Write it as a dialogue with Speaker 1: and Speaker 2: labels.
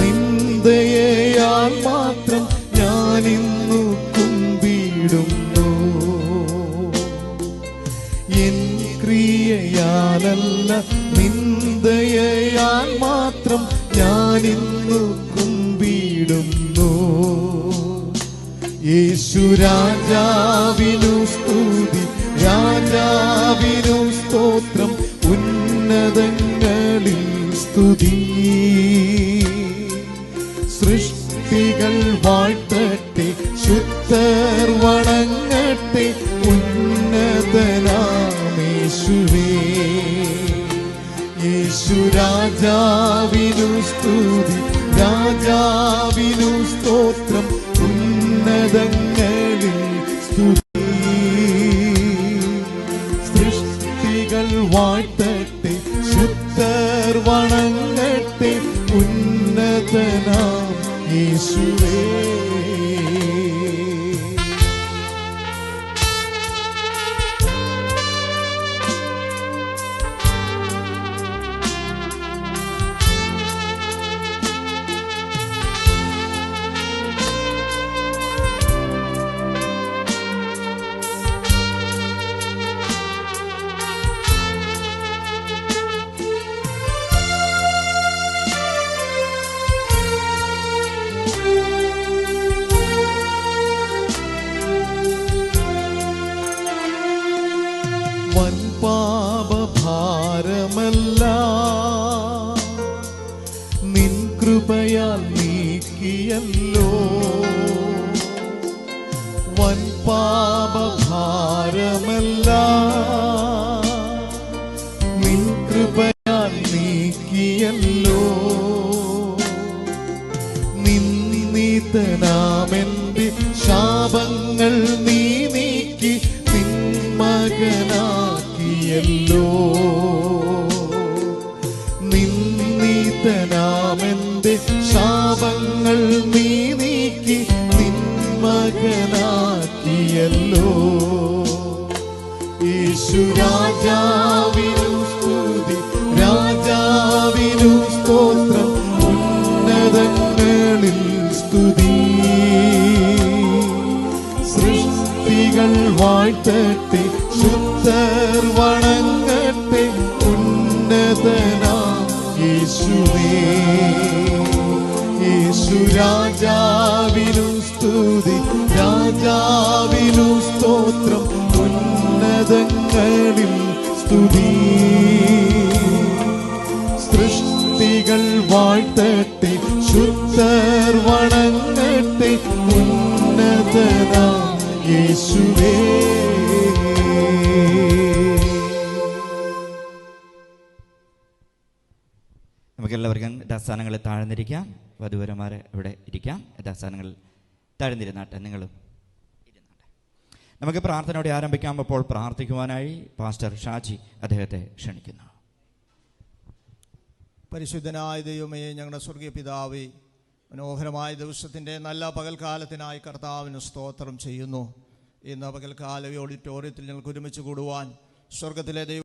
Speaker 1: നിന്ദയാൽ മാത്രം ഞാനിന്നു കുമ്പിടുന്നു. എൻ ക്രിയയാലല്ല നിന്ദയാൽ മാത്രം ഞാനിന്നു കുമ്പിടുന്നു. യേശു രാജാവിനു സ്തുതി, രാജാവിനു സ്തോത്രം, ഉന്നതങ്ങളിൽ സ്തുതി. സൃഷ്ടികൾ വാഴ്ത്തട്ടെ, ശുദ്ധർ വണങ്ങട്ടെ, ഉന്നതനാമേശുവേ. യേശു രാജാവിനു സ്തുതി, രാജാവിനു സ്തോത്രം, ഉന്നതങ്ങളിൽ സ്തുതി. സൃഷ്ടികൾ വാഴ്ത്തട്ടെ, ശുദ്ധർ വണങ്ങട്ടെ, ഉന്നതനാം യേശുവേ. വൻ പാപഭാരമല്ല നിൻ കൃപയാൽ നീക്കിയല്ലോ. വൻ പാപഭാരമല്ല നിൻ കൃപയാൽ നീക്കിയല്ലോ. നിന്ദിതനാമെന്റെ ശാപങ്ങൾ നീ നീക്കി നിൻ മകനാക്കിയല്ലോ. നിന്ദിതനാമെന്റെ ശാപങ്ങൾ നീ നീക്കി നിൻ മകനാക്കിയല്ലോ. യേശു രാജാവിനു സ്തുതി, രാജാവിനു സ്തോത്രം, ഉന്നതങ്ങളിൽ സ്തുതി. സൃഷ്ടികൾ വാഴ്ത്തട്ടെ, ശുദ്ധർ വണങ്ങട്ടെ, ഉന്നതനാം യേശുവേ. യേശു രാജാവിനു സ്തുതി, രാജാവിനു സ്തോത്രം, ഉന്നതങ്ങളിൽ സ്തുതി. സൃഷ്ടികൾ വാഴ്ത്തട്ടെ, ശുദ്ധർ വണങ്ങട്ടെ, ഉന്നതനാം യേശുവേ.
Speaker 2: നമുക്കെല്ലാവർക്കും യഥാസ്ഥാനങ്ങളിൽ താഴ്ന്നിരിക്കാം. വധുവരന്മാരെ ഇവിടെ ഇരിക്കാം. യഥാസ്ഥാനങ്ങളിൽ താഴ്ന്നിരുന്നാട്ടെ. നിങ്ങളും ഇരുന്നാട്ടെ. നമുക്ക് പ്രാർത്ഥനയോടെ ആരംഭിക്കാം. അപ്പോൾ പ്രാർത്ഥിക്കുവാനായി പാസ്റ്റർ ഷാജി അദ്ദേഹത്തെ ക്ഷണിക്കുന്നു.
Speaker 3: പരിശുദ്ധനായ ദൈവമേ, ഞങ്ങളുടെ സ്വർഗീയ പിതാവേ, മനോഹരമായ ദിവസത്തിൻ്റെ നല്ല പകൽക്കാലത്തിനായി കർത്താവിന് സ്തോത്രം ചെയ്യുന്നു. ഇന്ന് പകൽക്കാല ഓഡിറ്റോറിയത്തിൽ ഞങ്ങൾക്ക് ഒരുമിച്ച് കൂടുവാൻ സ്വർഗത്തിലെ ദൈവം